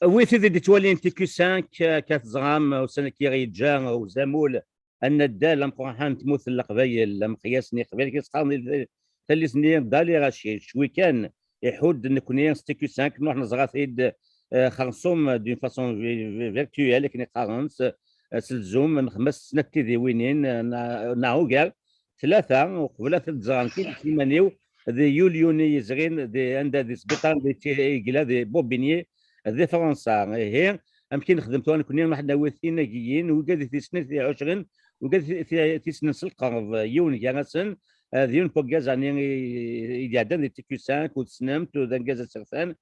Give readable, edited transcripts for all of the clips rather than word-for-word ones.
Oui, c'est des توالي انت كي 5 كتزغام وسنه كي غيتجا وزامول ان الدال لم قرحان تموت القبايل لم قياسني قبيل كيسقاني تالي سنين دالي غاشي شوي كان يحود نكوني ستي كي 5 نروح نزغاثيد خرصوم دون فاسون فيرتويال كني قارنس سلزوم من 5 سنين تيدي وينين ناهو كاع ثلاثه وقبل تزغان كي سيمانيو ذي يوليوني يزغين ذي عند ذي سبيطار ذي تيغلا ذي بوبيني ذي فرنسا هي يمكن خدمتو انا كنا واحد نواثين ناجيين وقال في سنه في 20 وقال في سنه القرض يون كاسن ديون بوكاز يعني يدعدن تي كيو 5 وتسنمت وذا كاز سرثان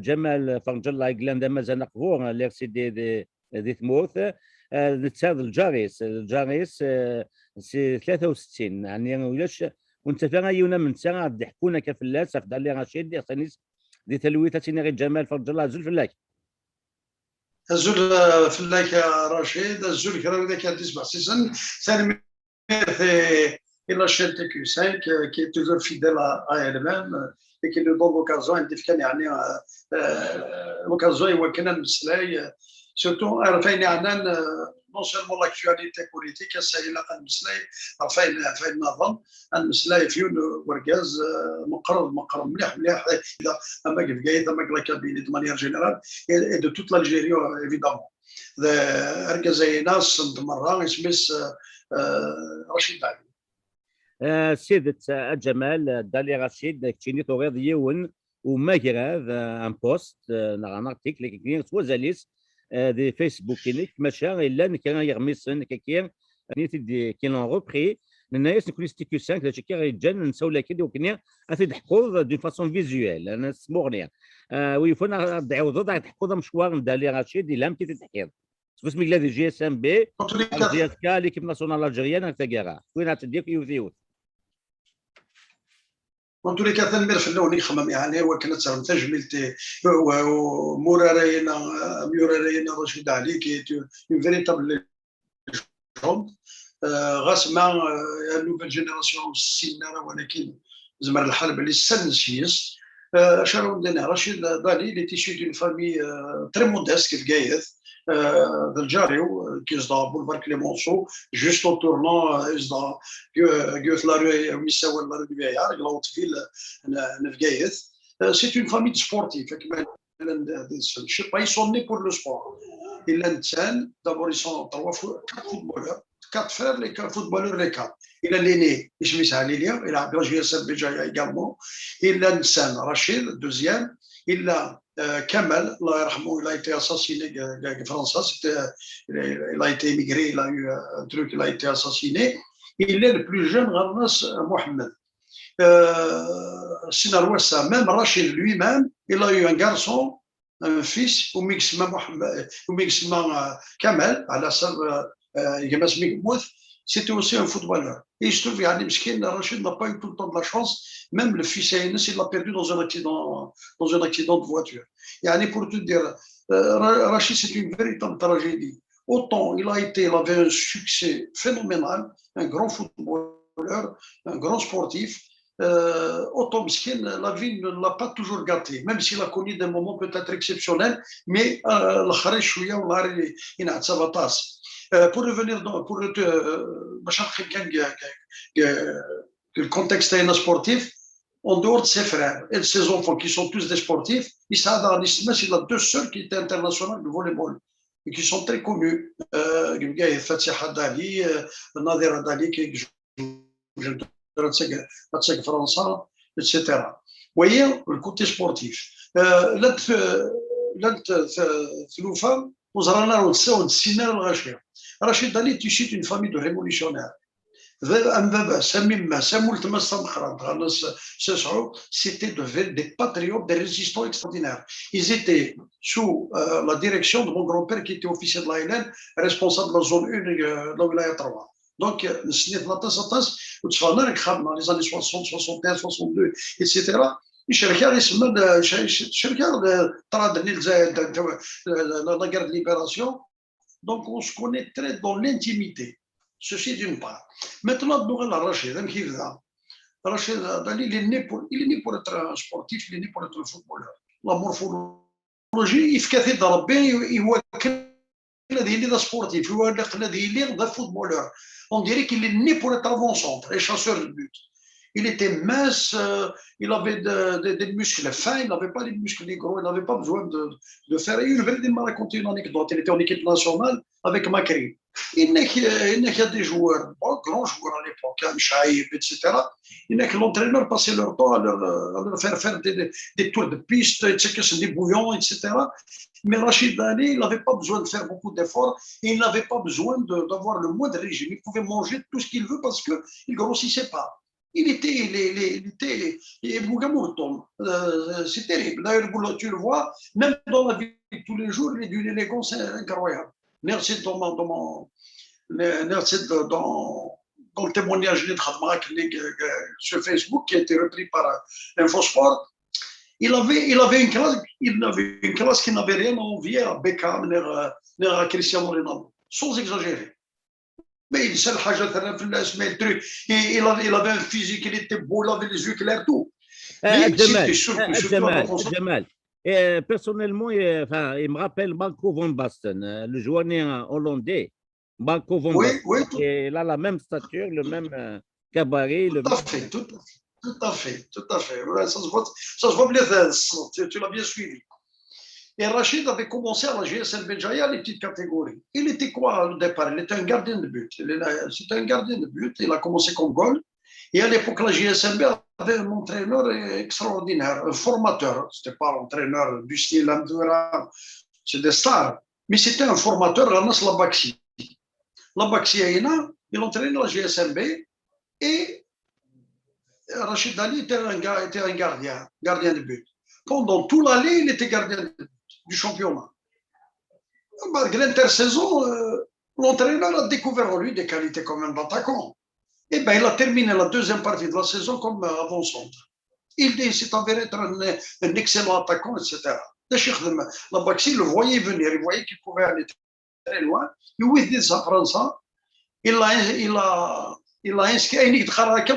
جمال فرنج الله يقلان مازال نقفور ليرسي دي ثموث نتساعد الجاريس سي 63 يعني ولاش وانت فيها يونا من ساعه ضحكونا كفلاس في دالي رشيد دي تلويثه غير جمال فرج الله زول فلاك الزول فلاك يا رشيد الزول كرا كان تسمع سيسن ثاني الى شين تي كيو 5 كي توجور فيديل ا elle-même et qui nous donne l'occasion عندي كان يعني l'occasion يمكننا نمسلاي سورتو عرفين عنان non seulement l'actualité politique سهله المسلاي عرفين نظام المسلاي فيون وركاز مقرب مليح اذا اما كيف اما لا كابيني دو مانيير جينيرال et de toute l'Algérie évidemment ركاز ناس مره اسمس رشيد علي سيدة جمال دالي رشيد كتشيني تغيض يون وماكراذ ان بوست ان ارتيكل كي توزاليس دي فيسبوك كينيك ماشا الا كان يغمسن كاين نيتي كي لون روبري الناس نكون ستيكو 5 داك كي غيتجن نساو لكن وكنا غتضحكوا دون فاسون فيزيوال انا سموغنيا ويفونا نعاودوا ضحكوا مشوار دالي رشيد الا مكي تتحكي بس ميلا دي جي اس ام بي جي اس كا ليكيب ناسيونال الجيريان تاكارا وين غتديك يوثيوث En tous les cas, تنمر في اللون يخمم يعني وكانت تجميلتي مورارينا رشيد علي كي اون فيريتابل جوند غاسما نوفيل جينيراسيون السناره ولكن زمر الحال بلي السن شيس شارون دينا رشيد دالي اللي تيشي دون فامي تري موديست كيف قايث الجاريو كيزدا بولفار كليمونسو جوست او تورنون ازدا قيوث لا ميساوى لا ربيعيا غلوط في نفقايث سي اون فامي سبورتيف كما je sais pas ils sont nés pour le sport ils l'intègrent d'abord ils sont trois footballeurs quatre frères les quatre footballeurs les quatre il a l'aîné Ismis Halilia il a Abdelajir Selbejaya également il a Nsan Rachid deuxième il a Kamal Allah yarhamou il a été assassiné en France il a été émigré il a eu un truc il a été assassiné il est le plus jeune Ramnas Mohamed Sinarouassa, même Rachid lui-même, il a eu un garçon, un fils, ou Mixma Kamel, à la salle Yemas Migmouth, c'était aussi un footballeur. Et il se trouve, Rachid n'a pas eu tout le temps de la chance, même le fils Aïnès, il l'a perdu dans un accident de voiture. Et pour te dire, Rachid, c'est une véritable tragédie. Autant il avait un succès phénoménal, un grand footballeur, un grand sportif, autant la vie ne l'a pas toujours gâté, même s'il a connu des moments peut-être exceptionnels, mais pour revenir pour le contexte sportif, en dehors de ses frères et de ses enfants qui sont tous des sportifs, il a deux sœurs qui étaient internationales de volleyball et qui sont très connues. Fatiha Dali, Nadira Dali qui joue تساق فرنسا etc. voyez le côté sportif لانت ثلوفا وزرانا ونسينا الغاشيه رشيد دالي تيشيت une famille de révolutionnaires أم سميم سمول تمسا مخران c'était des patriotes, des résistants extraordinaires. Ils étaient sous la direction de mon grand-père qui était officier de l'ANL, responsable de la zone 1 de la Wilaya 3. Donc, les années 60, 61, 62, etc. الشركه يسمى الشركه طراد النيل زايد la guerre de libération. Donc, on se connaît très dans l'intimité. Ceci d'une part. Maintenant, nous allons Rachid. Rachid Dali, il est né pour être un sportif, il est né pour être un footballeur. La morphologie يفكث ربي يوكل هذه اللي سبورتيف يوكل هذه اللي ذا فوتبولور on dirait qu'il est né pour être avant-centre et chasseur de but. Il était mince, il avait des muscles fins, il n'avait pas des muscles gros, il n'avait pas besoin de faire. Il m'a raconté une anecdote, il était en équipe nationale avec Macri. Il y a des joueurs, grands joueurs à l'époque, Mchaïb, etc. Il y a que l'entraîneur passait leur temps à leur faire des tours de piste, des bouillons, etc. Mais Rachid Dali, il n'avait pas besoin de faire beaucoup d'efforts, et il n'avait pas besoin d'avoir le moindre régime. Il pouvait manger tout ce qu'il veut parce qu'il ne grossissait pas. Il était c'est terrible. D'ailleurs, tu le vois, même dans la vie de tous les jours, il est d'une élégance incroyable. Merci dans le témoignage de Khadmak sur Facebook qui a été repris par Infosport. Il avait une classe qui n'avait rien à envier à Beckham ni à Cristiano Ronaldo, sans exagérer. Mais il avait un physique, il était beau, il avait les yeux clairs, tout. Mais c'était Jamal. Personnellement, il me rappelle Marco van Basten, le joueur hollandais. Marco van Basten. Oui, il a la même stature, le même cabaret. Tout à fait. Ouais, ça se voit bien, tu l'as bien suivi. Et Rachid avait commencé à la GSM Béjaïa, les petites catégories. Il était quoi au départ? Il était un gardien de but. C'était un gardien de but. Il a commencé comme goal. Et à l'époque, la GSMB avait un entraîneur extraordinaire, un formateur. Ce n'était pas l'entraîneur du style Amdoura, c'est des stars. Mais c'était un formateur, Anas Labaxi. Labaxi Aïna, il entraînait la GSMB et Rachid Ali était un gardien de but. Pendant toute l'année, il était gardien de but du championnat. Malgré l'intersaison, l'entraîneur a découvert en lui des qualités comme un attaquant. Et bien, il a terminé la deuxième partie de la saison comme avant-centre. Il s'est avéré être un excellent attaquant, etc. La Baxi le voyait venir, il voyait qu'il pouvait aller très loin. Il dit ça, France. Il a inscrit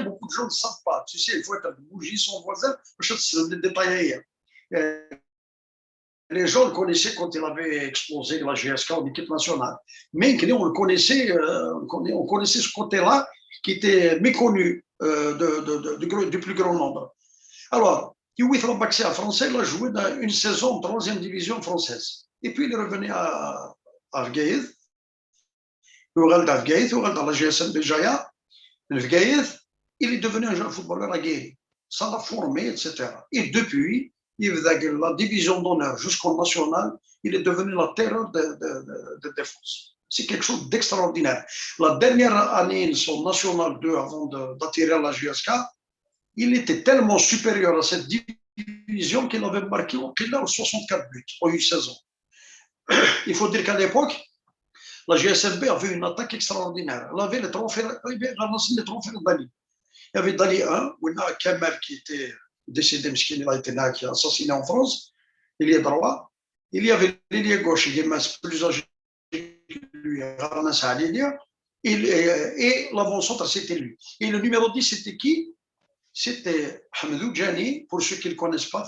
beaucoup de gens ne savent pas. Tu sais, il faut être bougie son voisin, je te détailler. Les gens le connaissaient quand il avait explosé la GSK en équipe nationale. Mais on le connaissait, on connaissait ce côté-là qui était méconnu du plus grand nombre. Alors, Youith Labaxi à français, il a joué dans une saison en troisième division française. Et puis il est revenu à Afgaïd, dans la GSM Béjaïa. Il est devenu un jeune footballeur aguerri. Ça l'a formé, etc. Et depuis, la division d'honneur jusqu'au national, il est devenu la terreur de défense. C'est quelque chose d'extraordinaire. La dernière année, son national 2, avant d'attirer la GSK, il était tellement supérieur à cette division qu'il avait marqué au Pilar 64 buts en une saison. Il faut dire qu'à l'époque, la GSMB avait une attaque extraordinaire. Elle avait les trophées de Dali. Il y avait Dali 1, où il y a Kemal qui était décédé, qui a été assassiné en France, il est droit. Il y avait l'ailier gauche, qui est plus âgé que lui, et l'avant-centre, c'était lui. Et le numéro 10, c'était qui? C'était Hamdou Djani, pour ceux qui ne le connaissent pas,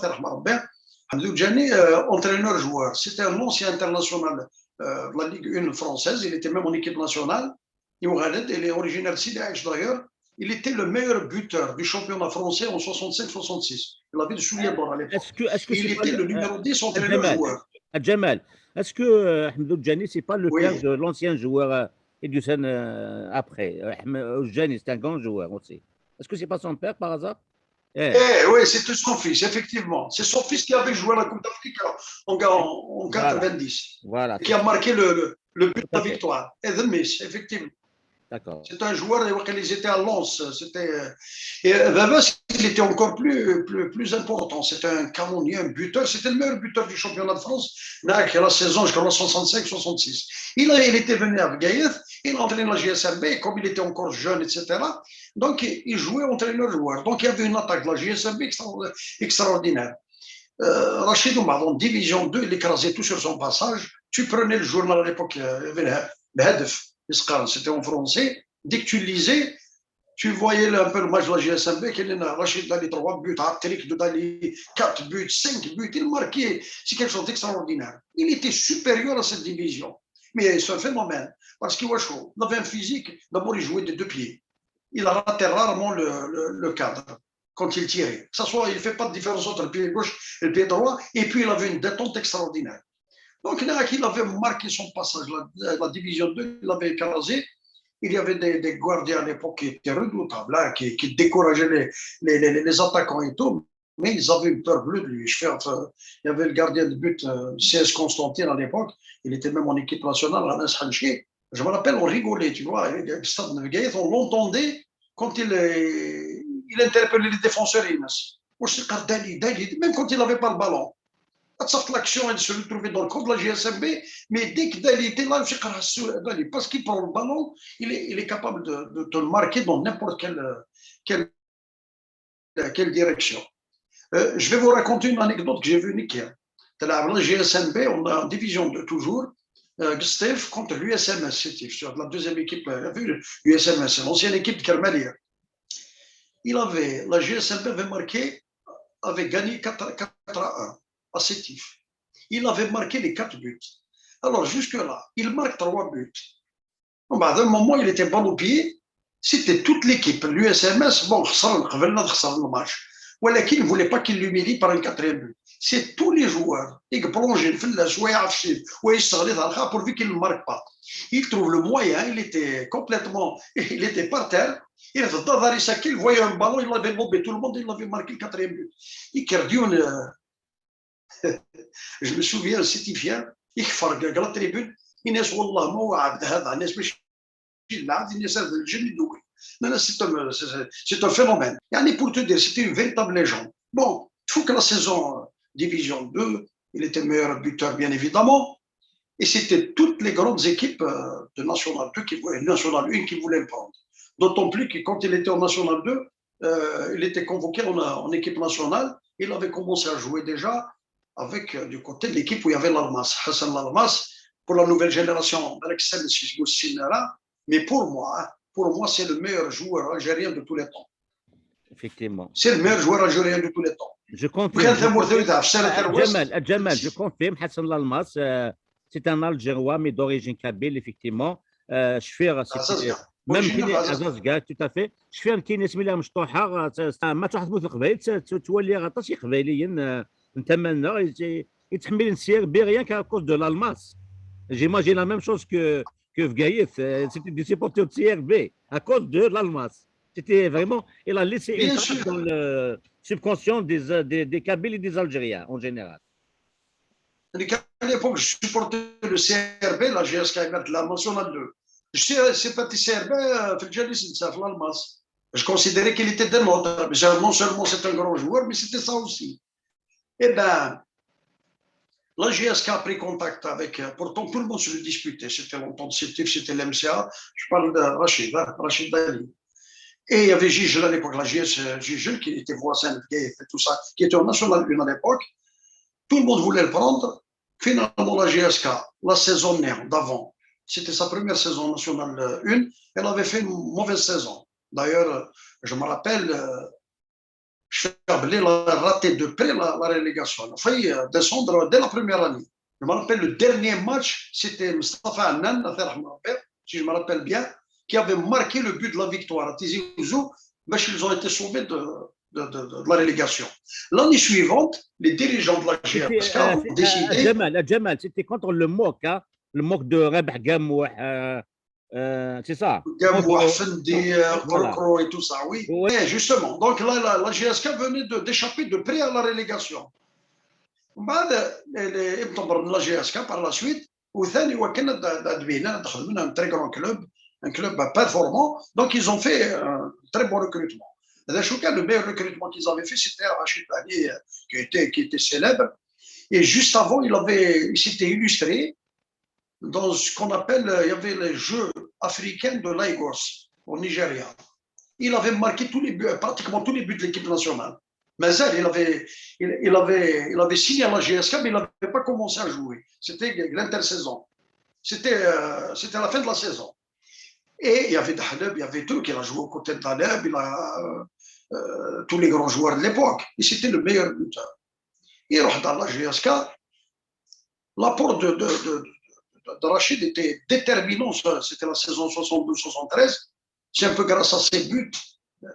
Hamdou Djani, entraîneur-joueur. C'était un ancien international de la Ligue 1 française, il était même en équipe nationale. Il est originaire de Sidi Aïch d'ailleurs. Il était le meilleur buteur du championnat français en 65-66. Il avait le soulier d'or à l'époque. Il était le numéro 10 entraîneur-joueur. Jamal, est-ce que Hamdou Djani, ce n'est pas le père de l'ancien joueur Edoussen après? Djani, c'est un grand joueur aussi. Est-ce que ce n'est pas son père par hasard? Oui, c'était son fils, effectivement. C'est son fils qui avait joué à la Coupe d'Afrique en 90. Voilà. Qui a marqué le but de la victoire. Effectivement. D'accord. C'est un joueur, ils étaient à Lens. Et Vavas, il était encore plus important. C'était un canonnier, un buteur. C'était le meilleur buteur du championnat de France. La saison, je crois, 65-66. Il était venu à Gaïth, il entraînait la GSMB, comme il était encore jeune, etc. Donc, il jouait entraîneur-joueur. Donc, il y avait une attaque de la GSMB extraordinaire. Rachid Oumar, en division 2, il écrasait tout sur son passage. Tu prenais le journal à l'époque, c'était en français. Dès que tu lisais, tu voyais un peu le match de la GSMB, qu'il y a Rachid Dali 3 buts, Atrik de Dali 4 buts, 5 buts, il marquait, c'est quelque chose d'extraordinaire. Il était supérieur à cette division. Mais c'est un phénomène, parce qu'il avait un physique, d'abord il jouait des deux pieds. Il ratait rarement le cadre quand il tirait. Que ce soit, il ne fait pas de différence entre le pied gauche et le pied droit, et puis il avait une détente extraordinaire. Donc il avait marqué son passage, la division 2, il l'avait écrasé. Il y avait des gardiens à l'époque qui étaient redoutables, hein, qui décourageaient les attaquants et tout, mais ils avaient une peur bleue de lui. Il y avait le gardien de but, CS Constantine à l'époque, il était même en équipe nationale, Anas Hanchi. Je me rappelle, on rigolait, tu vois, avec Stade Nevgaïet, on l'entendait quand il interpellait les défenseurs. Même quand il n'avait pas le ballon. L'action, elle se retrouvait dans le camp de la GSMB, mais dès que Dali était là, parce qu'il prend le ballon, il est capable de te le marquer dans n'importe quelle direction. Je vais vous raconter une anecdote que j'ai vue nickel. La GSMB, on a en division 2 toujours, Steve contre l'USMS, c'était sur la deuxième équipe, l'USMS, l'ancienne équipe de Kermalia. La GSMB avait gagné 4-1. À Sétif. Il avait marqué les 4 buts. Alors, jusque-là, il marque 3 buts. Bon, à un moment, il était balle au pied. C'était toute l'équipe. L'USMS, bon, le match. Voilà, il ne voulait pas qu'il l'humilie par un 4e but. C'est tous les joueurs. Ils plongent, pourvu qu'il ne marque pas. Il trouve le moyen, il était par terre. Il voyait un ballon, il avait lobé tout le monde, il avait marqué le 4e but. Il je me souviens, Sétifien, يخفر على التريبون الناس والله ما وعد هذا الناس مش يلعب الناس هذا الجن يدوي. Non, c'est un phénomène. Yani pour te dire, c'était une véritable légende. Bon, il faut que la saison Division 2, il était meilleur buteur, bien évidemment. Et c'était toutes les grandes équipes de National 2, National 1 qui voulaient le prendre. D'autant plus que quand il était en National 2, il était convoqué en équipe nationale. Il avait commencé à jouer déjà avec du côté de l'équipe où il y avait l'Almas, Hassan Lalmas, pour la nouvelle génération d'Alexel Sinara. Mais pour moi, c'est le meilleur joueur algérien de tous les temps. Effectivement. C'est le meilleur joueur algérien de tous les temps. Je confirme. Jamal, je confirme, Hassan Lalmas, c'est un Algérois, mais d'origine kabyle, effectivement. شفير même Azazga, tout à fait. شفير كاين سميتها مشطوحه ما تحطموا في القبائل تولي غطاس قبائليا نتمنى يتحمل نسير بيريان كا كوز دو l'Almas. J'imagine la même chose que Vgaïef. C'était des supporters de CRB à cause de l'Almas. C'était vraiment, il a laissé une trace dans le subconscient des Kabyles et des Algériens en général. À l'époque, je supportais le CRB, la GSK, la Nationale 2. Je sympathisais CRB, l'Almas. Je considérais qu'il était des nôtres. Non seulement c'est un grand joueur, mais c'était ça aussi. Eh bien, la GSK a pris contact avec, pourtant tout le monde se le disputait, c'était longtemps, c'était l'MCA, je parle de Rachid Dali. Et il y avait Gigel à l'époque, la Gigel qui était voisin de Gaïf et tout ça, qui était en National 1 à l'époque. Tout le monde voulait le prendre. Finalement, la GSK, la saison d'avant, c'était sa première saison National 1, elle avait fait une mauvaise saison. D'ailleurs, je me rappelle, Chablé a raté de près la relégation. Il a failli descendre dès la première année. Je me rappelle, le dernier match, c'était Mustafa Annan, si je me rappelle bien, qui avait marqué le but de la victoire à Tizi Ouzou, mais ils ont été sauvés de la relégation. L'année suivante, les dirigeants de la GSK ont décidé... Jamal, c'était contre le MOC, hein? Le MOC de Rabah Gamouh, c'est ça. Gamouh, Fendi, Krokro et tout ça, oui. Ouais, justement. Donc là, la GSK venait d'échapper de près à la relégation. La GSK par la suite, وثاني وكان دخل منها un très grand club, un club performant, donc ils ont fait un très bon recrutement. Le meilleur recrutement qu'ils avaient fait, c'était Rachid Ali, qui était célèbre. Et juste avant, il s'était illustré dans ce qu'on appelle, il y avait les Jeux africains de Lagos, au Nigeria. Il avait marqué pratiquement tous les buts de l'équipe nationale. Mais il avait signé à la GSK, mais il n'avait pas commencé à jouer. C'était l'intersaison. C'était la fin de la saison. Et il y avait Dahleb, il y avait tout, qui a joué aux côtés de Dahleb, tous les grands joueurs de l'époque. Et c'était le meilleur buteur. Et dans la GSK, l'apport de Rachid était déterminant. C'était la saison 72-73. C'est un peu grâce à ses buts.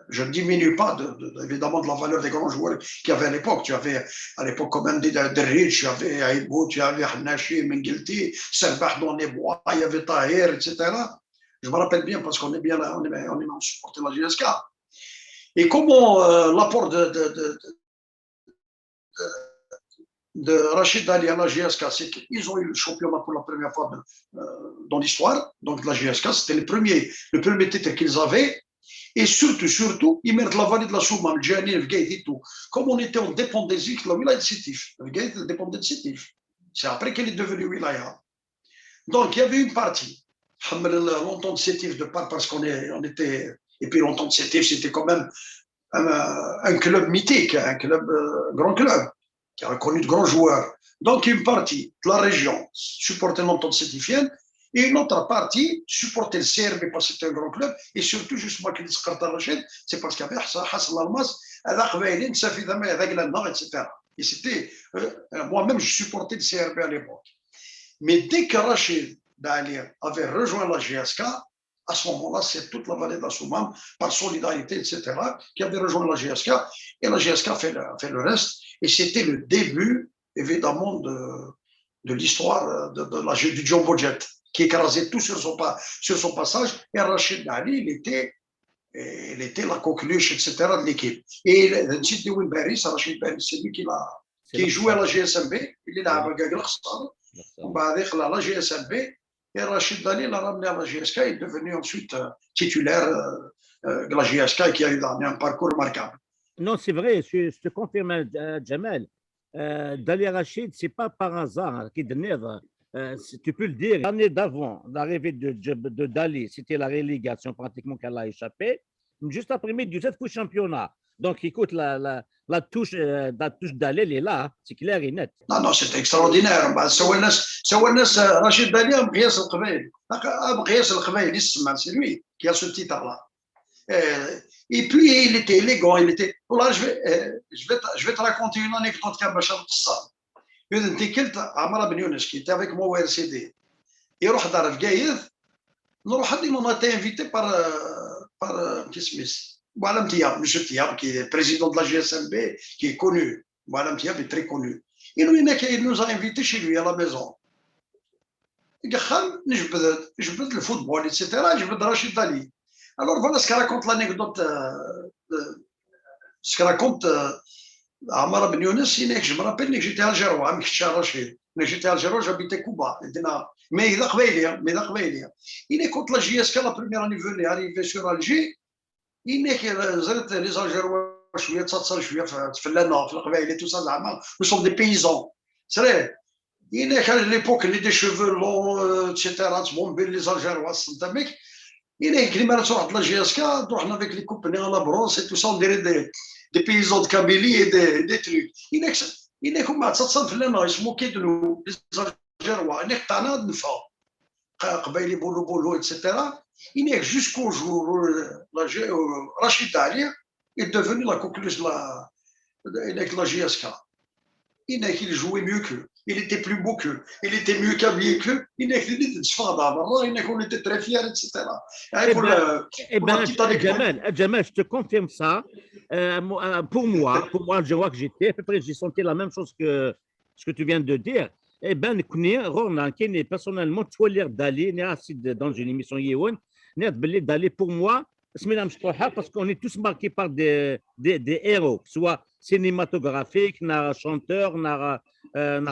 Je ne diminue pas évidemment de la valeur des grands joueurs qu'il y avait à l'époque. Tu avais à l'époque quand même Derrich, tu avais Aïbou, tu avais Hanachi, Mengelti, Serbach dans les bois, il y avait Tahir, etc. Je me rappelle bien parce qu'on est bien là, on est supporté la GSK. Et comment l'apport de Rachid Dali à la GSK, c'est qu'ils ont eu le championnat pour la première fois dans l'histoire. Donc la GSK, c'était le premier titre qu'ils avaient. Et surtout, ils mettent la vallée de la Souma, le Djani, le Gaït et tout. Comme on était en dépendance, la wilaya de Sétif. Le Gaït dépendait de Sétif. C'est après qu'elle est devenue wilaya. Donc il y avait une partie. Longtemps de Sétif, de part parce qu'on était. Et puis longtemps de Sétif, c'était quand même un club mythique, un grand club, qui a reconnu de grands joueurs. Donc une partie de la région supportait l'entente sétifienne. Et une autre partie supportait le CRB parce que c'était un grand club. Et surtout, justement, qu'il dit Rachid, c'est parce qu'il y avait Hassan Almas, etc. Et c'était. Moi-même, je supportais le CRB à l'époque. Mais dès que Rachid Dali avait rejoint la GSK, à ce moment-là, c'est toute la vallée de la Soumam, par solidarité, etc., qui avait rejoint la GSK. Et la GSK a fait le reste. Et c'était le début, évidemment, de l'histoire du Jumbo Jet, qui écrasait tout sur son passage. Et Rachid Dali, il était la coqueluche, etc., de l'équipe. Et Nsid Win Baris, Rachid Baris, c'est lui qui jouait à la GSMB. Il est là à Gaglakhsar. À la GSMB. Et Rachid Dali l'a ramené à la GSK. Il est devenu ensuite titulaire de la GSK qui a eu un parcours remarquable. Non, c'est vrai, je te confirme, Jamal. Dali Rachid, c'est pas par hasard qu'il tu peux le dire. L'année d'avant, l'arrivée de Dali, c'était la relégation pratiquement qu'elle a échappé. Juste après-midi, du 7 championnat. Donc, écoute, la touche Dali, elle est là, c'est clair et net. Non, c'est extraordinaire. Rachid Dali, c'est lui qui a ce titre-là. Et puis, il était élégant. Là, je vais te raconter une anecdote qui a Bachar Tissal. انت عمرو بن يونس qui était avec moi au RCD يروح دار في قايث نروح on a été invité par Kismis Boualam Tiab, M. Tiab qui est président de la GSMB qui est connu. Boualam Tiab est très connu. Il nous a invités chez lui à la maison. Il dit نجبد le football, etc. جبد Rachid Dali. Alors voilà ce que raconte l'anecdote, ce que raconte Amar Ben Younes. Je me rappelle que j'étais algérois, j'étais algérois, j'habitais Cuba. Mais il est contre la GSK, la première année venue, arrivé sur Alger. Il est que les Algérois, tout ça, nous sommes des paysans. C'est vrai. Il est qu'à l'époque, il a des cheveux longs, etc. Les Algérois, il est que les marins de la GSK, avec les coupes à la bronze et tout ça, on dirait des paysans de Kabylie et des trucs. Il est comme ça, ils se moquaient de nous, les Algérois. Il est que t'en as de fois. Kabylie, Bolo, etc. Il est jusqu'au jour où Rachid Dali est devenu la coqueluche de la GSK. Il est qu'il jouait mieux qu'eux. Il était plus beau qu'eux. Il était mieux habillé qu'eux. Il est qu'il était très fier, etc. Jamal, je te confirme ça. Pour moi, je vois que j'étais, à peu près, j'ai senti la même chose que ce que tu viens de dire. Personnellement, tu vois lire Dali, dans une émission Yewen, Dali, pour moi, parce qu'on est tous marqués par des héros, soit cinématographiques, chanteurs,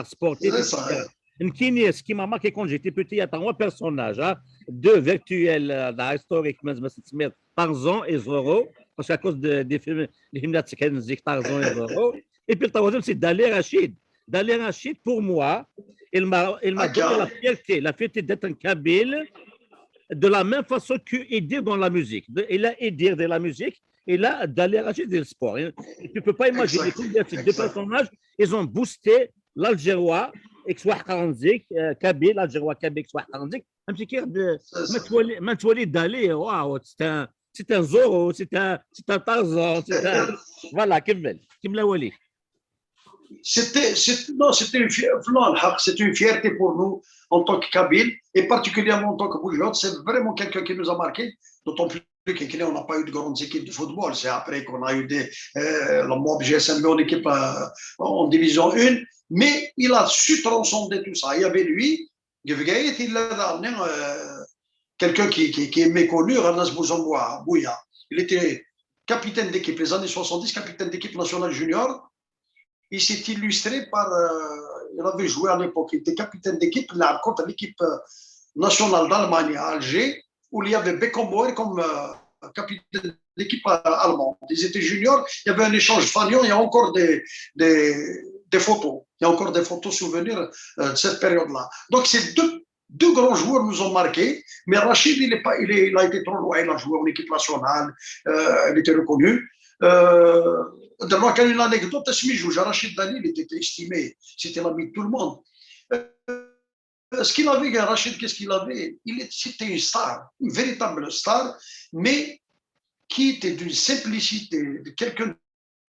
sportifs, etc. Ce qui m'a marqué quand j'étais petit, il y a trois personnages, deux virtuels historiques, Tarzan et Zorro, parce qu'à cause des films, les films de Tarzan et Zorro. Et puis le troisième, c'est Dali Rachid. Dali Rachid, pour moi, il m'a donné la fierté d'être un Kabyle, de la même façon qu'Edir dans la musique. Il a Edir de la musique, et là, Dali Rachid du sport. Et tu ne peux pas imaginer combien ces deux personnages, ils ont boosté l'Algérois, Kabyle, l'Algérois Kabyle, فهمتي كي غد- C'est ما ça. تولي ما تولي دالي واو سي ان زورو سي ان طارزون فوالا كمل وليد. Non, c'était une fierté pour nous en tant que Kabyles et particulièrement en tant que Bougeotte. C'est vraiment quelqu'un qui nous a marqué, d'autant plus qu'on n'a pas eu de grandes équipes de football. C'est après qu'on a eu la MOB GSMB en équipe en division 1, mais il a su transcender tout ça. Il y avait lui, Gevgeit, il a donné quelqu'un qui est méconnu, Ranas Bouya. Il était capitaine d'équipe, les années 70, capitaine d'équipe nationale junior. Il s'est illustré par. Il avait joué à l'époque, il était capitaine d'équipe, là, contre l'équipe nationale d'Allemagne à Alger, où il y avait Beckenbauer comme capitaine d'équipe allemande. Ils étaient juniors, il y avait un échange fanion, il y a encore des photos. Il y a encore des photos souvenirs de cette période-là. Donc, ces deux grands joueurs nous ont marqués, mais Rachid, il a été trop loin, il a joué en équipe nationale, il était reconnu. D'abord, quand il y a une anecdote, Rachid Dali, il était estimé, c'était l'ami de tout le monde. Ce qu'il avait, Rachid, qu'est-ce qu'il avait? C'était une star, une véritable star, mais qui était d'une simplicité, de quelqu'un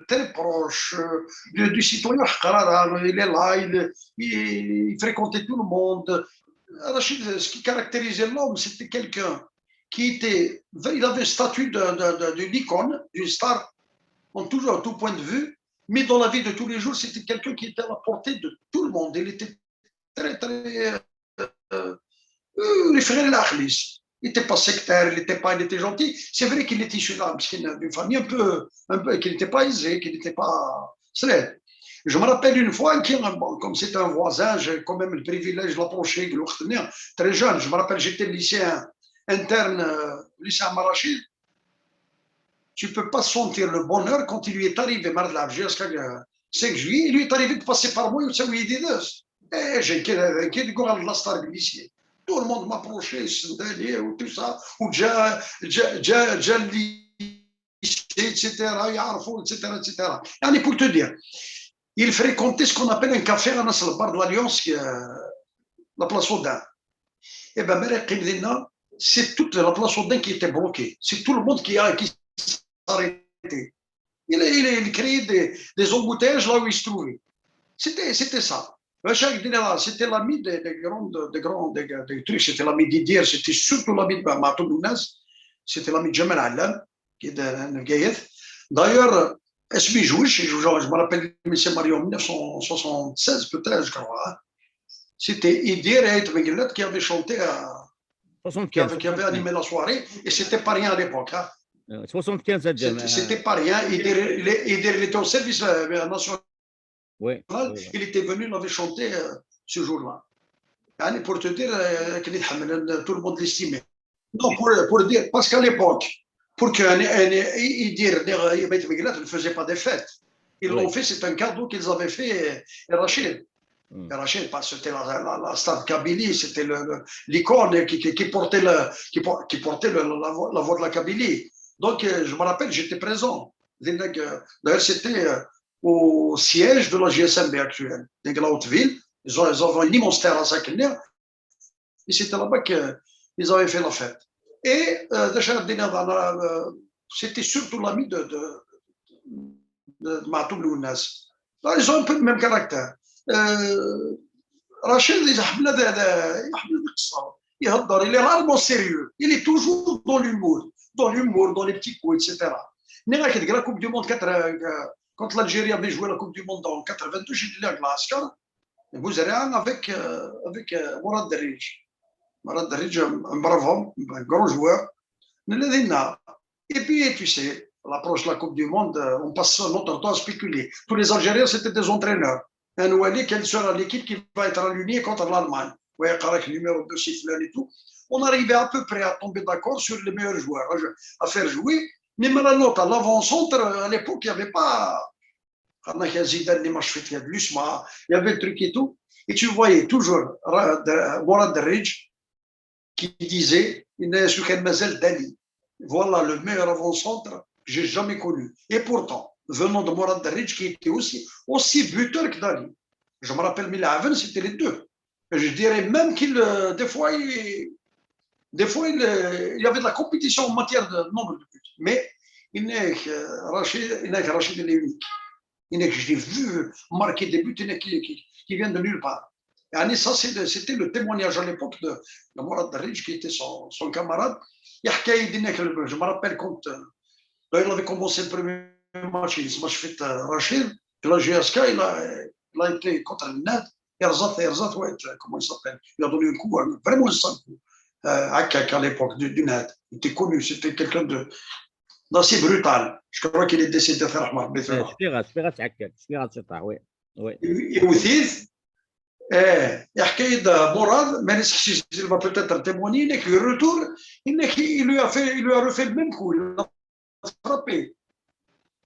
très proche du citoyen. Il est là, il fréquentait tout le monde. Rachid, ce qui caractérisait l'homme, c'était quelqu'un qui était, il avait le statut d'une icône, d'une star, en tout point de vue, mais dans la vie de tous les jours, c'était quelqu'un qui était à la portée de tout le monde. Il était très, très référé à l'Akhlis. Il n'était pas sectaire, il était gentil. C'est vrai qu'il était issu d'une famille un peu qu'il n'était pas aisé, qu'il n'était pas. Je me rappelle une fois, comme c'était un voisin, j'ai quand même le privilège de l'approcher, de l'obtenir, très jeune. Je me rappelle, j'étais lycéen interne, lycéen Marachid. Tu ne peux pas sentir le bonheur quand il lui est arrivé, jusqu'à 5 juillet, il lui est arrivé de passer par moi, il dit et j'ai inquiété de la star du lycée. Tout le monde m'approchait, ou tout ça, ou déjà le lycée, etc., etc. Et pour te dire, il fréquentait ce qu'on appelle un café à le bar de l'Alliance, la place Audin. Et bien, c'est toute la place Audin qui était bloquée. C'est tout le monde qui s'arrêtait. Il créait des embouteillages là où il se trouvait. C'était ça. C'était l'ami des trucs, c'était l'ami d'Idir, c'était surtout l'ami de Matoum Ounas, c'était l'ami de Jamal Allam, qui est de Gaïet. D'ailleurs, je me rappelle, M. Mario, en 1976 peut-être, je crois. C'était Idir et Meguillet qui avaient chanté, qui avaient animé la soirée, et c'était pas rien à l'époque. 75 c'était pas rien. Idir était au service national. Oui. Il était venu, il avait chanté ce jour-là. Pour te dire, tout le monde l'estimait. Non, pour dire, parce qu'à l'époque, pour qu'il ne faisait pas des fêtes. Ils l'ont fait, c'est un cadeau qu'ils avaient fait à Rachid. Rachid, parce que c'était la star de Kabylie, c'était l'icône qui portait la voix de la Kabylie. Donc, je me rappelle, j'étais présent. D'ailleurs, c'était au siège de la GSMB actuelle, de la Haute-Ville. Ils avaient une immense terre à Sakiner. Et c'était là-bas qu'ils avaient fait la fête. Et c'était surtout l'ami de Matoum Lounas. Ils ont un peu le même caractère. Rachid, il est rarement sérieux. Il est toujours dans l'humour, dans les petits coups, etc. La Coupe du Monde, quand l'Algérie avait joué la Coupe du Monde en 82, j'ai dit à Glasgow, vous avez avec Mourad Derridj. Mourad Derridj, un brave homme, un grand joueur. Et puis, tu sais, à l'approche de la Coupe du Monde, on passe notre temps à spéculer. Tous les Algériens, c'était des entraîneurs. Un Ouali, quelle sera l'équipe qui va être alignée contre l'Allemagne? Oui, Karak, numéro 2, Siflen et tout. On arrivait à peu près à tomber d'accord sur les meilleurs joueurs à faire jouer. Mais maintenant, à l'avant-centre, à l'époque, il n'y avait pas. Il y avait le truc et tout. Et tu voyais toujours Mourad Derridj qui disait Dali. Voilà le meilleur avant-centre que j'ai jamais connu. Et pourtant, venant de Mourad Derridj qui était aussi buteur que Dali. Je me rappelle, Milaven, c'était les deux. Et je dirais même qu'il, des fois, Des fois, il y avait de la compétition en matière de nombre de buts. Mais il n'est que Rachid, il est unique. Il n'est que je l'ai vu marquer des buts qui viennent de nulle part. Et ça, c'était le témoignage à l'époque de Mourad Darridj, qui était son camarade. Je me rappelle quand il avait commencé le premier match, il se fait Rachid, puis la GSK, il a été contre le Nad. Erzat, ouais, comment il s'appelle? Il a donné un coup, vraiment un sale coup. À l'époque du Nad. Il était connu, c'était quelqu'un d'assez brutal. Je crois qu'il est décédé في رحمه ربي فيه. شفيغا تعكك شفيغا شطح وي يوثيث حكايه مراد ما نسحش il va peut-être témoigner que le retour il lui a refait le même coup, il l'a frappé.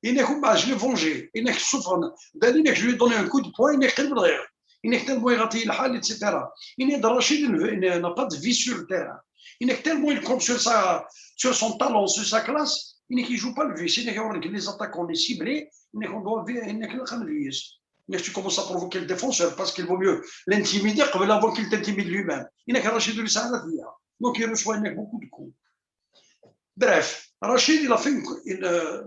Je l'ai vengé. Je lui ai donné un coup de poing, il est tellement irrité, etc. Rachid n'a pas de vie sur le terrain. Il est tellement il compte sur son talent, sur sa classe, il ne joue pas le vice. Les attaquants les ciblés, tu commences à provoquer le défenseur parce qu'il vaut mieux l'intimider avant qu'il t'intimide lui-même. Donc il reçoit beaucoup de coups. Bref, Rachid, il a fait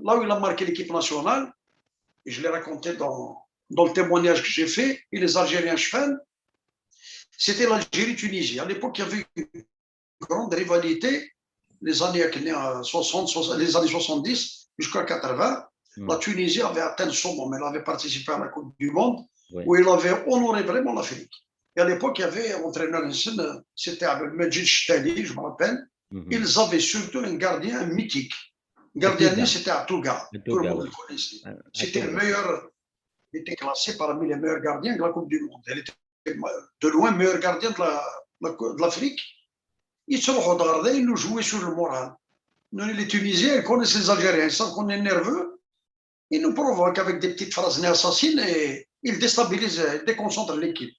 là où il a marqué l'équipe nationale, et je l'ai raconté dans le témoignage que j'ai fait, et les Algériens cheval, c'était l'Algérie-Tunisie. À l'époque, il y avait une grande rivalité, les années 60, les années 70 jusqu'à 80. La Tunisie avait atteint le sommet, mais elle avait participé à la Coupe du Monde, où il avait honoré vraiment l'Afrique. Et à l'époque, il y avait un entraîneur, c'était Abdelmejid Chtali, je me rappelle. Ils avaient surtout un gardien mythique. Le gardien, c'était Atouga. Tout le monde le connaissait. C'était le meilleur, il était classé parmi les meilleurs gardiens de la Coupe du Monde. Il était de loin le meilleur gardien de l'Afrique. Ils se regardaient, ils nous jouaient sur le moral. Nous, les Tunisiens, ils connaissent les Algériens. Ils savent qu'on est nerveux. Ils nous provoquent avec des petites phrases assassines et ils déstabilisent, ils déconcentrent l'équipe.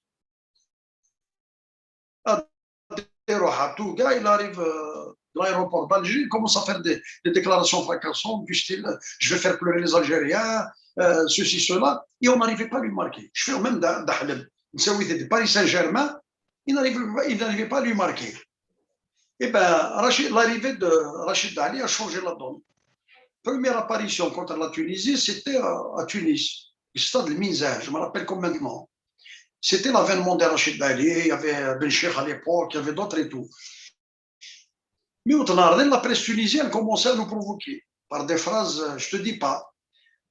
Il arrive à l'aéroport d'Alger, il commence à faire des déclarations fracassantes du style je vais faire pleurer les Algériens, ceci, cela, et on n'arrivait pas à lui marquer. Je fais même d'Ahlem, de Paris Saint-Germain, il n'arrivait pas à lui marquer. Et bien, l'arrivée de Rachid Dali a changé la donne. Première apparition contre la Tunisie, c'était à Tunis, au stade de Minzer, je me rappelle comme maintenant. C'était l'avènement de Rachid Dali, il y avait Ben Cheikh à l'époque, il y avait d'autres et tout. Mais au Tanardin, la presse tunisienne commençait à nous provoquer par des phrases, je ne te dis pas,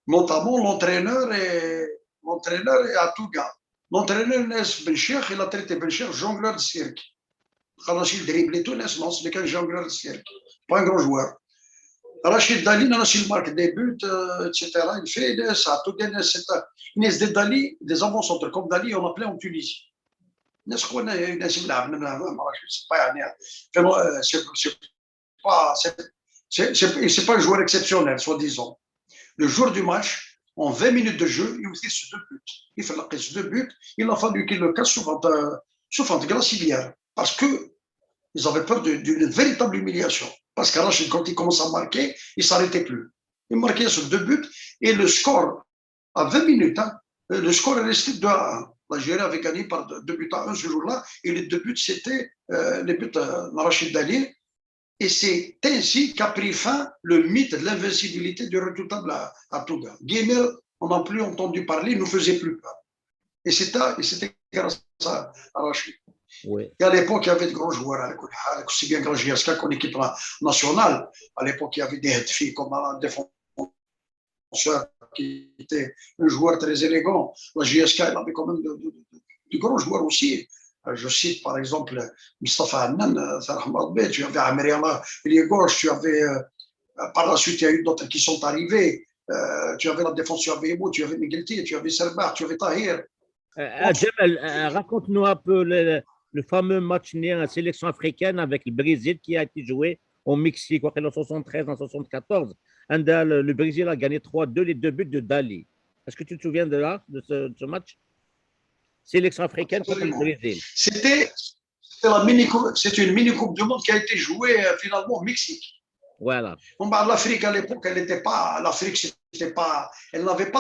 notamment l'entraîneur et Atouga. L'entraîneur Ben Cheikh, il a traité Ben Cheikh jongleur de cirque. Il driblait tout, non, ce n'est qu'un jongleur de cirque, pas un grand joueur. Rachid Dali, il marque des buts, etc. Il fait ça, tout des Dali, des avant-centres comme Dali, on appelait en Tunisie. C'est pas un joueur exceptionnel, soi-disant. Le jour du match, en 20 minutes de jeu, il fait ce 2 buts. Il fait ce 2 buts. Il a fallu qu'il le casse sous fente glaciaire parce qu'ils avaient peur d'une véritable humiliation. Parce qu'Arachid, quand il commence à marquer, il ne s'arrêtait plus. Il marquait sur 2 buts et le score, à 20 minutes, le score est resté 2-1. L'Algérie avait gagné par 2-1 ce jour-là et les 2 buts, c'était les buts d'Arachid Dali. Et c'est ainsi qu'a pris fin le mythe de l'invincibilité du redoutable à Touga. Guillemel, on n'a plus entendu parler, il ne nous faisait plus peur. Et c'était grâce à Rachid. Oui. Et à l'époque, il y avait de grands joueurs, aussi bien que la GSK qu'en équipe nationale. À l'époque, il y avait des filles comme un défenseur qui était un joueur très élégant. La GSK, elle avait quand même de grands joueurs aussi. Je cite par exemple Mustafa Hannan, tu avais Amriala, Elie Gauche, tu avais, par la suite, il y a eu d'autres qui sont arrivés. Tu avais la défense, tu avais Emo, tu avais Miguelti, tu avais Serbar, tu avais Tahir. Jamal, raconte-nous un peu le fameux match né à la sélection africaine avec le Brésil qui a été joué au Mexique en 73, en 74. Le Brésil a gagné 3-2, les 2 buts de Dali. Est-ce que tu te souviens de ce match? Sélection africaine contre le Brésil. C'était une mini-coupe du monde qui a été jouée finalement au Mexique. Voilà. L'Afrique à l'époque, elle n'avait pas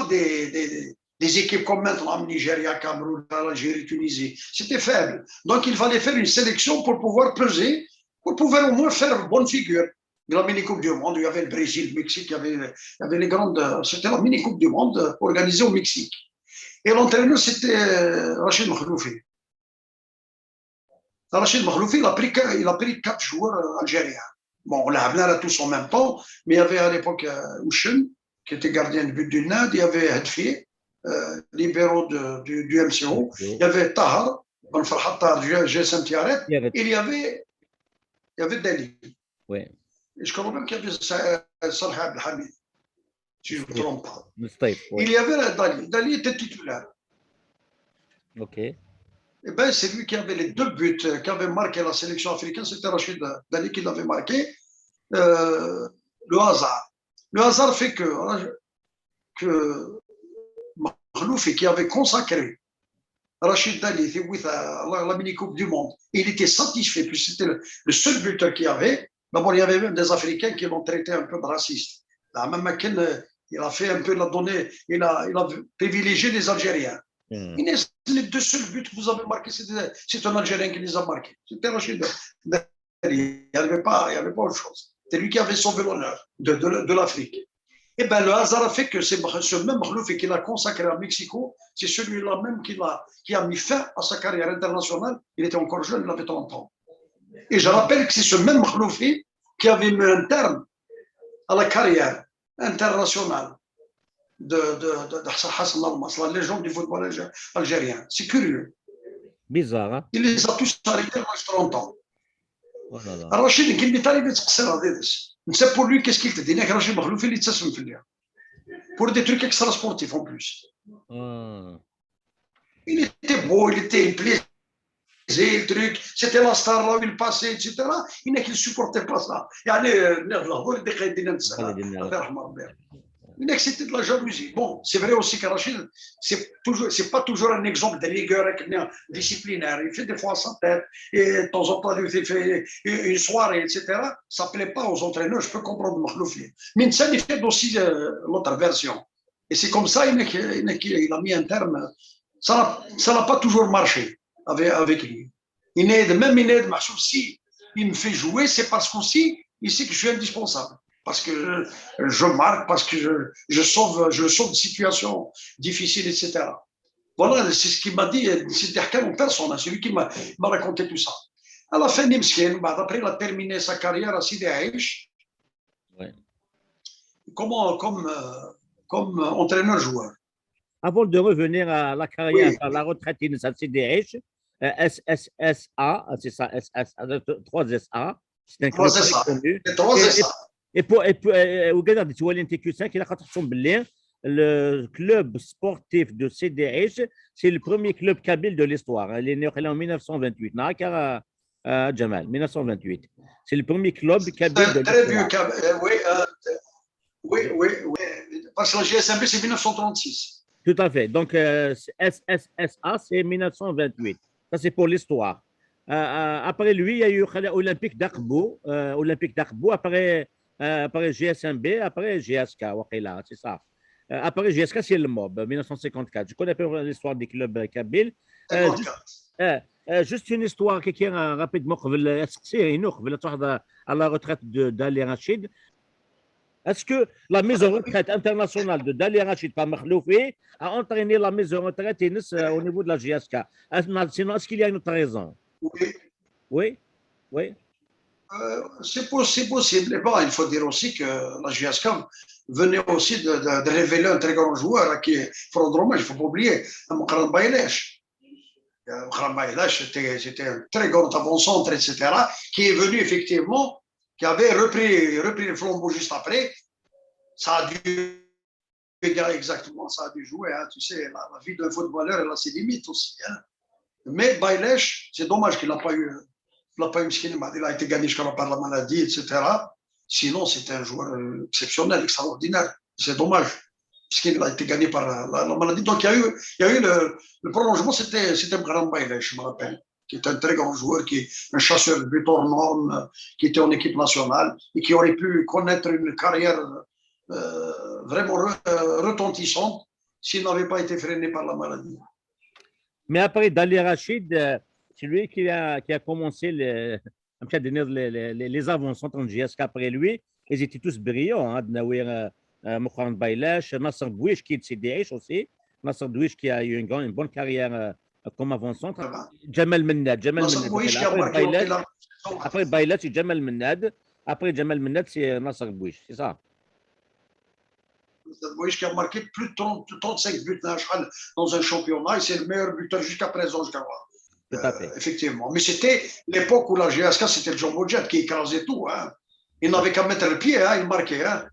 des équipes comme maintenant, Nigeria, Cameroun, Algérie, Tunisie. C'était faible. Donc il fallait faire une sélection pour pouvoir peser pour pouvoir au moins faire une bonne figure. De la mini-coupe du monde, il y avait le Brésil, le Mexique, il y avait les grandes. C'était la mini-coupe du monde organisée au Mexique. Et l'entraîneur, c'était Rachid Makhloufi. Rachid Makhloufi, il a pris 4 joueurs algériens. Bon, on l'a tous en même temps, mais il y avait à l'époque Ouchen, qui était gardien de but du NAD, il y avait Hadfi, libéraux du MCO, il y avait Tahar, Ben Farhat Tahar, GSM Tiaret, et il y avait Dali. Oui. Et je crois même qu'il y avait Salah Abdelhamid, si je ne me trompe pas. Oui. Il y avait Dali. Dali était titulaire. Ok. Eh ben, c'est lui qui avait les 2 buts qu'avait marqué la sélection africaine, c'était Rachid Dali qui l'avait marqué. Le hasard. Le hasard fait que Makhloufi, qui avait consacré Rachid Dali la mini-coupe du monde, il était satisfait, puisque c'était le seul buteur qu'il y avait. D'abord, il y avait même des Africains qui l'ont traité un peu de raciste. Même il a fait un peu, il a privilégié les Algériens. Les 2 seuls buts que vous avez marqués, c'est un Algérien qui les a marqués. C'était Rachid Dali. Il n'y avait pas autre chose. C'est lui qui avait sauvé l'honneur de l'Afrique. Et bien, le hasard a fait que c'est ce même Makhloufi qu'il a consacré à Mexico, c'est celui-là même qui a mis fin à sa carrière internationale. Il était encore jeune, il avait 30 ans. Et je rappelle que c'est ce même Makhloufi qui avait mis un terme à la carrière internationale de Hassan Almas, la légende du football algérien. C'est curieux. Bizarre, hein? Il les a tous arrêtés à l'âge de 30 ans. Oh là là. Rachid, il dit c'est pour lui, qu'est-ce qu'il te dit? Rachid Makhloufi, il dit pour des trucs extra-sportifs en plus. Il était beau, il plaisait, le truc, c'était la star là où il passait, etc. Il n'est qu'il ne supportait pas ça. C'était de la jalousie. Bon, c'est vrai aussi que Rachid, c'est pas toujours un exemple de rigueur disciplinaire. Il fait des fois sa tête, et de temps en temps, il fait une soirée, etc. Ça ne plaît pas aux entraîneurs, je peux comprendre Makhloufi. Mais ça, il fait aussi l'autre version. Et c'est comme ça qu'il a mis un terme. Ça n'a pas toujours marché avec lui. Même Ined Mahsoub, si il me fait jouer, c'est parce qu'aussi, il sait que je suis indispensable. Parce que je marque, parce que je sauve des situations difficiles, etc. Voilà, c'est ce qu'il m'a dit. C'était en personne, c'est lui qui m'a raconté tout ça. À la fin, Nimskin, après, il a terminé sa carrière à Sidi Aïch, comme entraîneur-joueur. Avant de revenir à la carrière, à la retraite à Sidi Aïch, SSSA, c'est ça, 3SA, c'est un club connu. 3SA. Et pour وقاعد تولي انت كيسان كي خاطرهم باللي le club sportif de CDH, c'est le premier club kabyle de l'histoire. Il est né en 1928. Jamal, 1928. C'est le premier club kabyle de l'histoire. Très vieux. Oui. Parce que la GSMB, c'est 1936. Tout à fait. Donc, SSSA, c'est 1928. Ça, c'est pour l'histoire. Après lui, il y a eu Olympique d'Aqbou. Après GSMB, après GSK, c'est ça. Après GSK, c'est le MOB, 1954. Je connais pas l'histoire des clubs kabyles. Juste une histoire qui est rapidement, à la retraite d'Ali Rachid. Est-ce que la mise en retraite internationale de Dali Rachid par Makhloufi a entraîné la mise en retraite au niveau de la GSK? Sinon, est-ce qu'il y a une autre raison? Oui. C'est possible. Et bon, il faut dire aussi que la GSK venait aussi de révéler un très grand joueur qui est Frodroma, il ne faut pas oublier, Mokran Baïlech. Mokran Baïlech, c'était un très grand avant-centre, etc., qui est venu effectivement, qui avait repris le flambeau juste après. Ça a dû exactement, ça a dû jouer. Hein, tu sais, la vie d'un footballeur, elle a ses limites aussi. Hein. Mais Baïlech, c'est dommage qu'il n'a pas eu. Il a été gagné par la maladie, etc. Sinon, c'était un joueur exceptionnel, extraordinaire. C'est dommage, puisqu'il a été gagné par la maladie. Donc, il y a eu le prolongement, c'était Mkran Baïlech, je me rappelle, qui est un très grand joueur, qui est un chasseur de but hors norme, qui était en équipe nationale et qui aurait pu connaître une carrière vraiment retentissante s'il n'avait pas été freiné par la maladie. Mais après Dali Rachid, c'est lui qui a commencé Les avant-centres de GSK après lui, ils étaient tous brillants. Dnaouir, Mohamed Bailash, Nasser Bouiche qui est de CDH aussi. Nasser Bouiche qui a eu une bonne carrière comme avant-centre. Jamal Mennad. Nasser Bouiche qui a marqué Après Bailash, c'est Jamal Mennad. Après Jamal Mennad, c'est Nasser Bouiche. C'est ça. Bouiche qui a marqué plus de 35 buts dans un championnat et c'est le meilleur buteur jusqu'à présent, je crois. Tout à fait. Effectivement. Mais c'était l'époque où la GSK, c'était le Jumbo Jet qui écrasait tout. Hein. Il n'avait qu'à mettre le pied, hein, il marquait. Hein.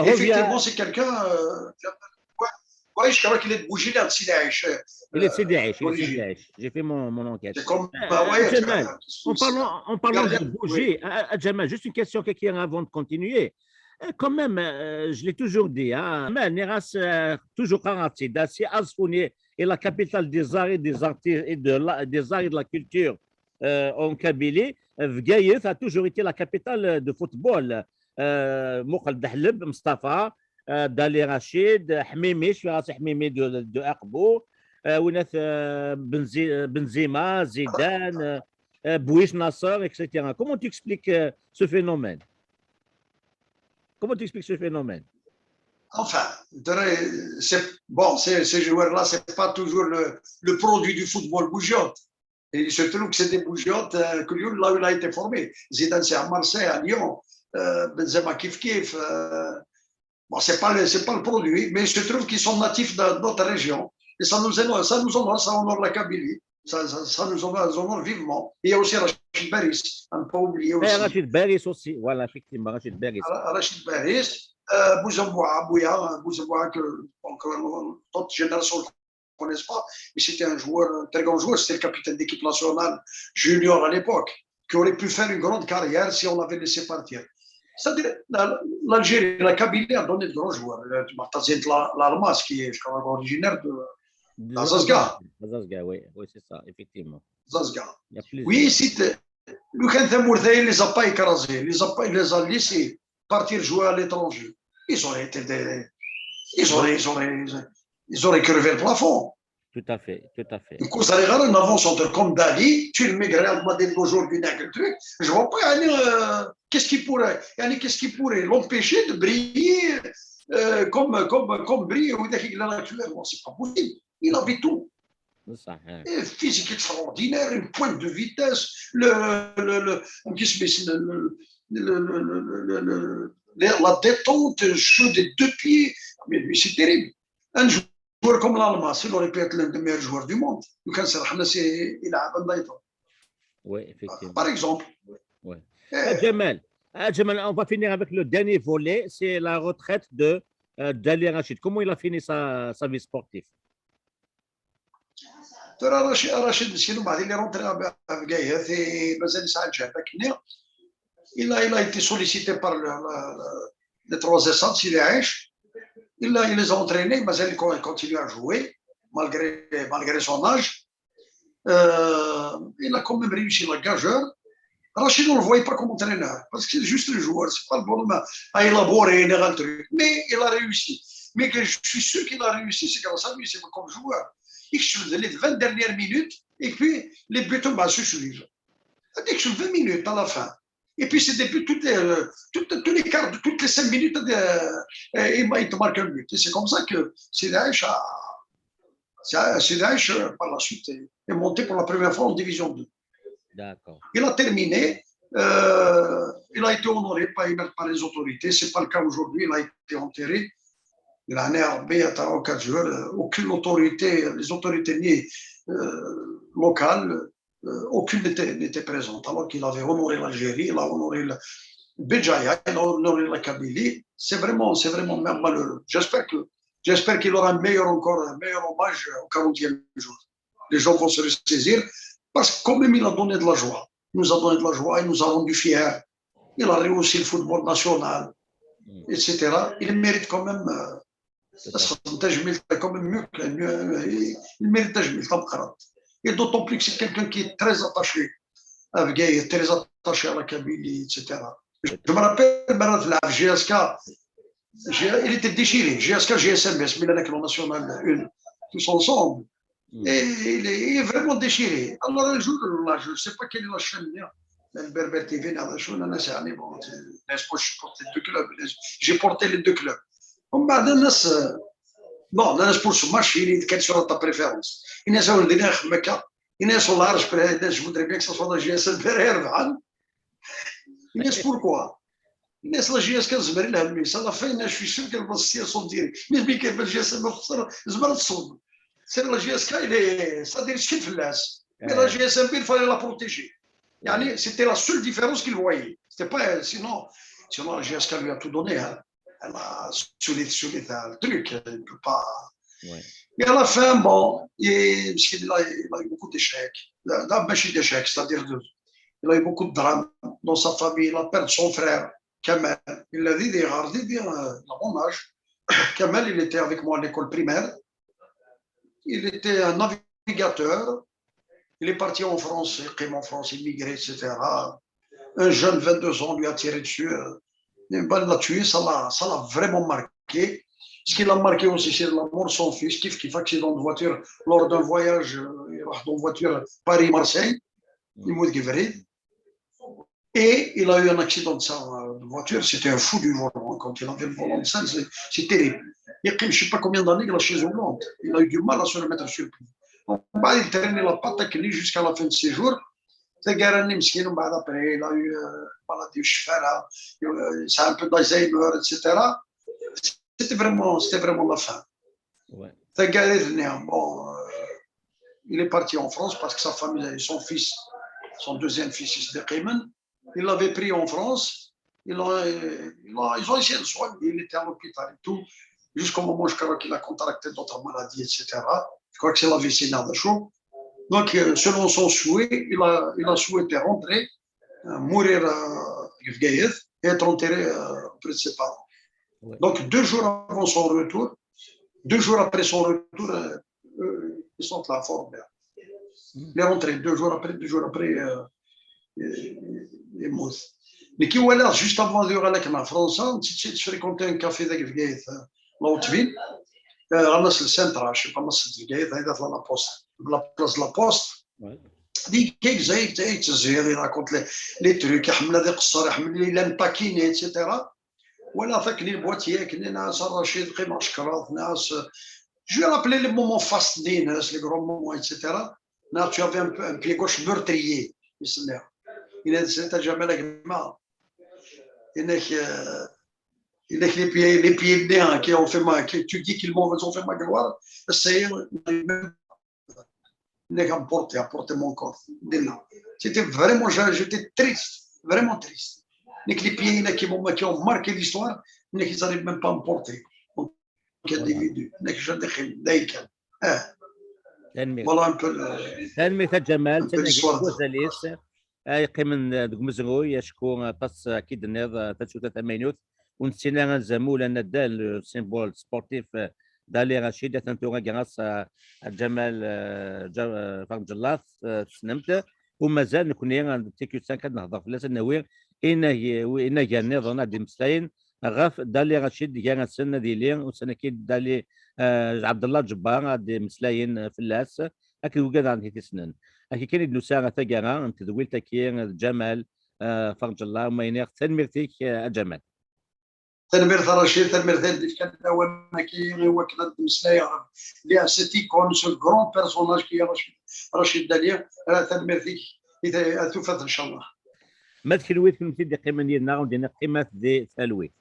Effectivement, c'est quelqu'un. Oui, je crois qu'il est de Bougilat, de CDH. Il est de CDH. J'ai fait mon enquête. C'est comme. Jamal, en parlant de bouger, Jamal, juste une question avant de continuer. Quand même, je l'ai toujours dit, hein, toujours Karachi, c'est Azfouni est la capitale des arts et des artistes et des arts et de la culture en Kabylie. Vgaïef a toujours été la capitale de football. Moukal Dahleb, Mustafa, Dali Rachid, Hamimi, je suis à Hamimi de Akbo, Benzema, Zidane, Bouish Nasser, etc. Comment tu expliques ce phénomène? Comment tu expliques ce phénomène? Enfin, ces joueurs-là, ce n'est pas toujours le produit du football bougiote. Et il se trouve que c'est des bougiotes que lui, là où il a été formé. Zidane, c'est à Marseille, à Lyon. Benzema, Kif. Bon, c'est pas le produit, mais il se trouve qu'ils sont natifs de notre région. Et ça nous honore la Kabylie. Ça nous honore vivement. Et il y a aussi Rachid Baris, à ne pas oublier aussi. Rachid Baris aussi, voilà, effectivement, Rachid Baris. Rachid Baris, Bouzamboua, que d'autres générations ne connaissent pas, mais c'était un très grand joueur, c'était le capitaine d'équipe nationale junior à l'époque, qui aurait pu faire une grande carrière si on l'avait laissé partir. C'est-à-dire, l'Algérie, la Kabylie a donné de grands joueurs. Martazet Larmas, qui est, je crois, originaire de Zazga. Zazga, oui, c'est ça, effectivement. Zazga. Oui, le Kenthem Mourthaï ne les a pas écrasés, il les a laissés partir jouer à l'étranger. Ils auraient crevé le plafond. Tout à fait. Du coup, ça regarde un avant-centre comme Dali, tu le mets Real Madrid aujourd'hui dans le truc, je ne vois pas qu'est-ce qui pourrait l'empêcher de briller comme brille actuellement. C'est pas possible. Il avait tout. Et physique extraordinaire, une pointe de vitesse, la détente, le jeu des deux pieds. Mais c'est terrible. Un joueur comme l'Almas, il aurait pu être l'un des meilleurs joueurs du monde. Oui, effectivement. Par exemple. Ouais. Jamal, on va finir avec le dernier volet, c'est la retraite de Dali Rachid. Comment il a fini sa vie sportive? Rachid مسكين وبعد اللي رونتري بقايث مازال يسعى الجهبه كنا il a été sollicité par les 3 s'il il les a entraînés مازال il continue à jouer malgré son âge. Il a quand même réussi la gageure. Rachid, on ne le voyait pas comme entraîneur parce que c'est juste le joueur, c'est pas le bon à élaborer un truc, mais il a réussi. Mais que je suis sûr qu'il a réussi, c'est grâce à lui, c'est pas comme joueur. Ik faisais les 20 dernières minutes et puis les buts tombent se suivent. Dès que je 20 minutes à la fin. Et puis c'est des buts tous les quarts, toutes les 5 minutes, il te marque un but. Et c'est comme ça que Sidaïch par la suite est monté pour la première fois en division 2. D'accord. Il a terminé, il a été honoré par les autorités. Ce n'est pas le cas aujourd'hui, il a été enterré. Il a né à 4 jours, aucune autorité, les autorités locales, aucune n'était présente. Alors qu'il avait honoré l'Algérie, il a honoré le Béjaïa, il a honoré la Kabylie. C'est vraiment malheureux. J'espère qu'il aura un meilleur hommage au 40e jour. Les gens vont se ressaisir parce que quand même il a donné de la joie. Il nous a donné de la joie, il nous a rendu fiers. Il a réussi le football national, etc. Il mérite quand même. Il mérite Tajmil, et d'autant plus que c'est quelqu'un qui est très attaché à Bgaï, très attaché à la Kabylie, etc. Je me rappelle, la GSK, il était déchiré. GSK, GSMS, Milan National, tous ensemble. Et il est vraiment déchiré. Alors un jour, là, je ne sais pas quelle est la chaîne, Le Berber TV, je portais deux clubs. J'ai porté les deux clubs. ومن بعد الناس بون الناس بور ماتش اللي كان sur ta préférence. الناس هو اللي ناخذ مكة. الناس والله عارف الناس je voudrais bien que ça soit la GSM derrière بحال. الناس pourquoi الناس لا جي اس كان زمر لها الميس الله فين اش في شركه البلاصياسيون ديالي ملي كيف الجي اس ام خسر زمر تصوب سير لا جي اس كا الي صادير شكل فلاس مي لا جي اس ام بي فالي لا بروتيجي يعني سيتي لا سول ديفيرونس كيل فوايي سيتي با سينون لا جي اس كا lui a tout donné elle a soulé le truc il peut pas mais à la fin bon il a eu beaucoup d'échecs ماشي d'échecs c'est-à-dire il a eu beaucoup de drames dans sa famille il a perdu son frère Kamal, il a dit des rares, il a mon âge. Kamal, il était avec moi à l'école primaire. Il était un navigateur. Il est parti en France, il en France, immigré, etc. Un jeune, 22 ans, lui a tiré dessus. Une balle l'a tué, ça l'a vraiment marqué. Ce qui l'a marqué aussi, c'est la mort de son fils, qui fait accident de voiture lors d'un voyage en voiture Paris-Marseille. Il m'a dit Et il a eu un accident de voiture, c'était un fou du volant. Quand il avait le volant de scène, c'est terrible. Je ne sais pas combien d'années il a chaise roulante. Il a eu du mal à se remettre sur pied. Il traînait la patte jusqu'à la fin de ses jours. Après, il a eu maladie du cheval, c'est un peu d'Alzheimer, etc. C'était vraiment la fin. Ouais. Bon, il est parti en France parce que sa famille, son fils, son deuxième fils, c'était Cayman. Il l'avait pris en France, ils ont essayé de soigner, il était à l'hôpital et tout, jusqu'au moment où je crois qu'il a contracté d'autres maladies, etc. Je crois que c'est la vécénale de chaud. Donc, selon son souhait, il a souhaité rentrer, mourir à Gfgaïd et être enterré auprès de ses parents. Ouais. Donc, 2 jours avant son retour, 2 jours après son retour, ils sont là, fort bien. Il est rentré 2 jours après, les mots. Mais qui voilà, juste avant de aller en France, je fréquentais un café de Gfgaïd, la Haute-Ville, à le centre, je ne sais pas, c'est Gfgaïd, la poste, la place de la poste. Dit quelques il raconte les trucs, il aime taquiner, etc. Voilà, fait que les boîtiers, je vais rappeler les moments fastidieux, les grands moments, etc. Là, tu avais un pied gauche meurtrier. Il est jamais la gma. Il est les pieds nés qui ont fait ma, tu dis qu'ils m'ont fait ma gloire, c'est il est apporté mon corps. C'était vraiment, j'étais triste, vraiment triste. Les pieds qui ont marqué l'histoire, ils n'arrivent même pas à me porter. Donc, individu, voilà un peu l'histoire. يقيم دغمزغو يشكو طاس اكيد النهضه تشوت تمانيوت ونسينا زمول ان دال سيمبول سبورتيف دالي رشيد تنتو غاص جمال فرج جلاف سنمت ومازال نكون تيكيو 5 كنهضر في لاس النوير ان النهضه نادي مسلاين غاف دالي رشيد كان سنه ديالي وسنه كي دالي عبد الله جبار دي مسلاين في اللاس اكيد وكان عندي سنن اكي كاين دلوسا تاكارا انت دويل تاكي جمال فرج الله وما ينير تنميرتيك جمال تنمير رشيد تنمير ذلك كان وانا كي هو كان مسلايا اللي سيتي كون سو غران بيرسوناج كي رشيد داليا تنميرتيك اذا توفات ان شاء الله ما تكلويت كنتي دي قيمه ديالنا ودينا قيمه دي ثالوي